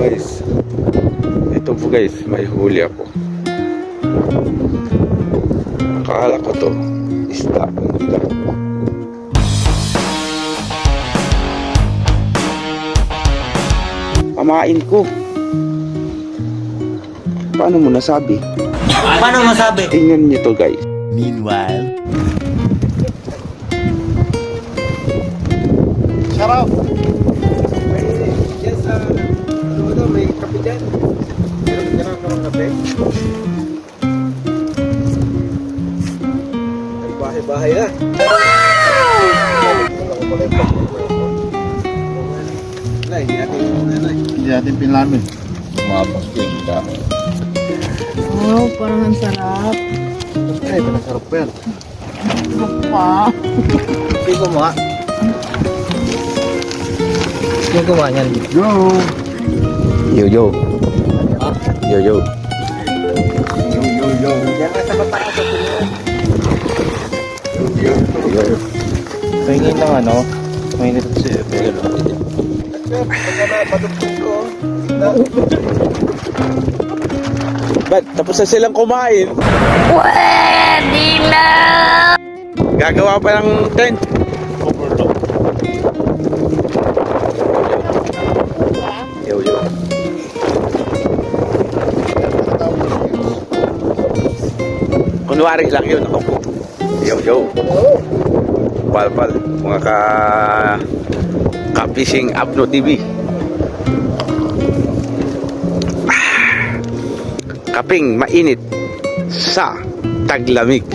guys. Ito po guys, may huli ako. Akala ko to isda, hindi lang. Pamain ko. Paano mo nasabi? Paano masabi? Tingnan niyo to guys. Meanwhile, Sarap! Yes, may kape dyan. Meron ka ng kape? Ay, bahay-bahay na. Hindi natin pinlamin. Mabas ko yung dami. Wow, parang ang sarap. Ay, pinasarap pa yan. Sarap pa. hindi gumawa. Hindi gumawa niyan. Yo! Yo yo. Yo yo. Yo! Pahingin ng ano, pahingin ito si Pero. Ba't tapos na silang kumain? Pwede na! Gagawa pa ng tent. Yo yo. Kunwari lang yun ako po. Yo yo. Pal mga ka-fishing Abno TV. Kaping mainit sa taglamig.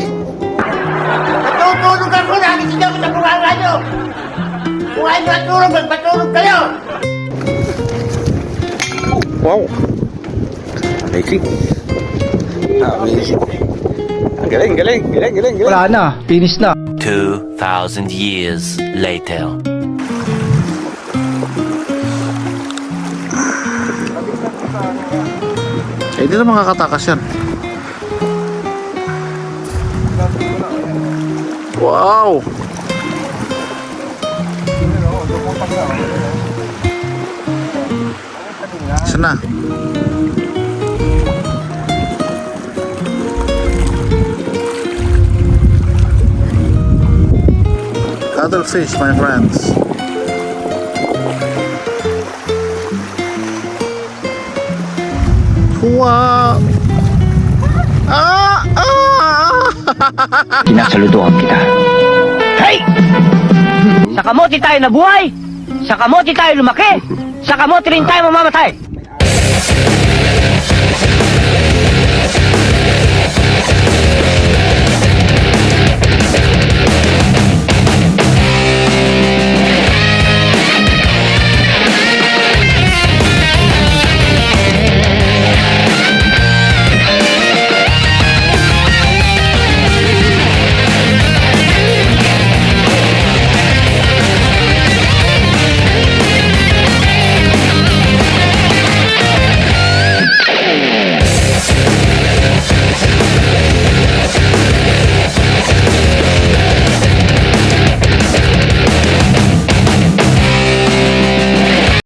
Natutulog ako lagi siya sa programa nyo. Kung ay matulog, magpatulog kayo. Wow. Amazing. Amazing. Ang galing. Wala na, finish na. 2,000 years later. Eh, di na makakatakas yan. Wow! Sana. Cuttlefish, my friends. Wow! Pinasaluduhan kita. Hey! Sa kamote tayo nabuhay! Sa kamote tayo lumaki! Sa kamote rin tayo mamamatay!